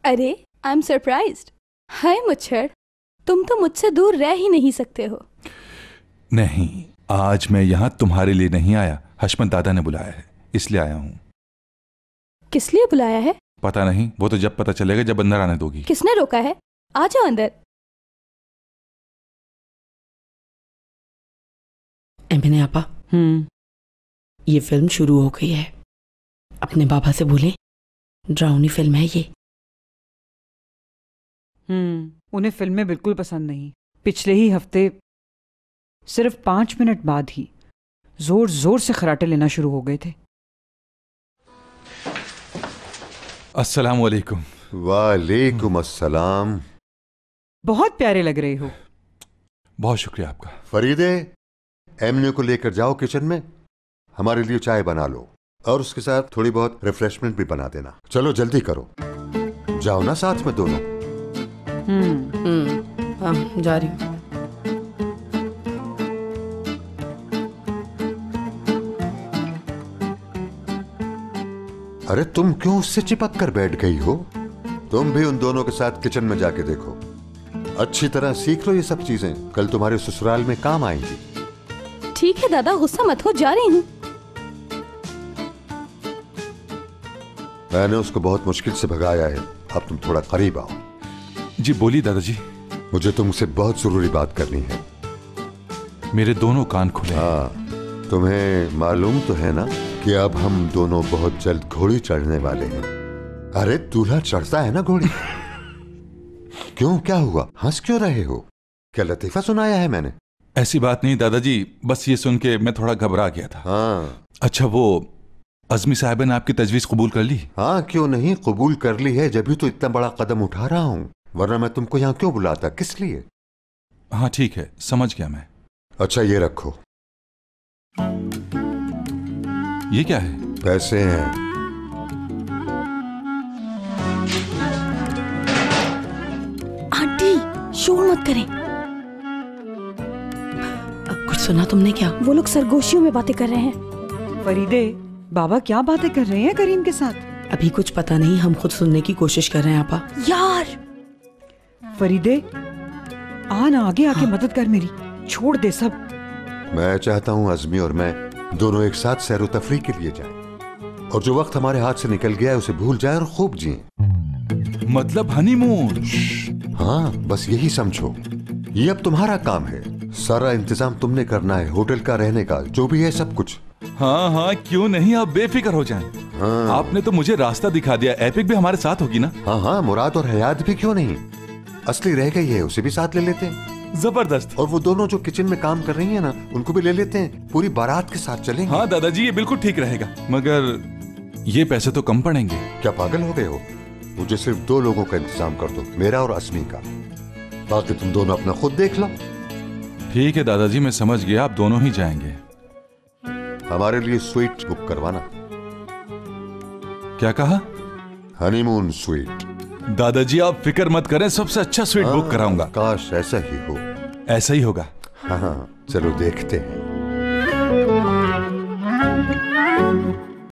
अरे I am surprised. हाय मुच्छर, तुम तो मुझसे दूर रह ही नहीं सकते हो। नहीं, आज मैं यहाँ तुम्हारे लिए नहीं आया, हशमत दादा ने बुलाया है इसलिए आया हूँ। किस लिए बुलाया है? पता नहीं, वो तो जब पता चलेगा जब अंदर आने दोगी। किसने रोका है? आ जाओ अंदर। एमिने आपा, ये फिल्म शुरू हो गई है। अपने बाबा से बोलें, ड्राउनी फिल्म है ये। उन्हें फिल्में बिल्कुल पसंद नहीं। पिछले ही हफ्ते सिर्फ 5 मिनट बाद ही जोर जोर से खराटे लेना शुरू हो गए थे। अस्सलाम वालेकुम। वालेकुम अस्सलाम। बहुत प्यारे लग रहे हो। बहुत शुक्रिया आपका। फरीदे, एमने को लेकर जाओ किचन में, हमारे लिए चाय बना लो और उसके साथ थोड़ी बहुत रिफ्रेशमेंट भी बना देना। चलो जल्दी करो, जाओ ना साथ में दोनों। हाँ, जा रही हूँ। अरे तुम क्यों उससे चिपक कर बैठ गई हो? तुम भी उन दोनों के साथ किचन में जाके देखो, अच्छी तरह सीख लो ये सब चीजें, कल तुम्हारे ससुराल में काम आएंगी। ठीक है दादा, गुस्सा मत हो, जा रही हूँ। मैंने उसको बहुत मुश्किल से भगाया है, अब तुम थोड़ा करीब आओ। जी बोलिए दादाजी। मुझे तुमसे बहुत जरूरी बात करनी है। मेरे दोनों कान खुले। हाँ, तुम्हें मालूम तो है ना कि अब हम दोनों बहुत जल्द घोड़ी चढ़ने वाले हैं। अरे दूल्हा चढ़ता है ना घोड़ी। क्यों, क्या हुआ, हंस क्यों रहे हो? क्या लतीफा सुनाया है मैंने? ऐसी बात नहीं दादाजी, बस ये सुन के मैं थोड़ा घबरा गया था। हाँ। अच्छा, वो अज़मी साहिबा ने आपकी तजवीज़ कबूल कर ली? हाँ, क्यों नहीं, कबूल कर ली है, जब भी तो इतना बड़ा कदम उठा रहा हूँ, वरना मैं तुमको यहाँ क्यों बुलाता, किस लिए? हाँ ठीक है, समझ गया मैं। अच्छा ये रखो। ये क्या है? पैसे हैं। आंटी शोर मत करें। कुछ सुना तुमने क्या? वो लोग सरगोशियों में बातें कर रहे हैं। फरीदे, बाबा क्या बातें कर रहे हैं करीम के साथ? अभी कुछ पता नहीं, हम खुद सुनने की कोशिश कर रहे हैं आपा। यार फरीदे, आ ना आगे आके मदद कर मेरी, छोड़ दे सब। मैं चाहता हूँ अज़मी और मैं दोनों एक साथ सैरो तफरी के लिए जाएं, और जो वक्त हमारे हाथ से निकल गया है उसे भूल जाए और खूब जिए। मतलब हनीमून? हाँ, बस यही समझो, ये अब तुम्हारा काम है, सारा इंतजाम तुमने करना है, होटल का, रहने का, जो भी है सब कुछ। हाँ हाँ, क्यों नहीं, आप बेफिक्र हो जाएं। हाँ। आपने तो मुझे रास्ता दिखा दिया, एपिक भी हमारे साथ होगी ना? हाँ हाँ, मुराद और हयात भी क्यों नहीं, असली रह गई है, उसे भी साथ ले लेते हैं। जबरदस्त। और वो दोनों जो किचन में काम कर रही हैं ना, उनको भी ले लेते हैं, पूरी बारात के साथ चलेंगे। हाँ दादाजी, ये बिल्कुल ठीक रहेगा, मगर ये पैसे तो कम पड़ेंगे। क्या पागल हो गए हो? मुझे सिर्फ 2 लोगों का इंतजाम कर दो, मेरा और अज़मी का, बाकी तुम दोनों अपना खुद देख लो। ठीक है दादाजी, मैं समझ गया, आप दोनों ही जाएंगे। हमारे लिए स्वीट बुक करवाना। क्या कहा? Honeymoon sweet. दादाजी आप फिक्र मत करें, सबसे अच्छा स्वीट बुक कराऊंगा। काश ऐसा ही हो। ऐसा ही होगा। हाँ, चलो देखते हैं।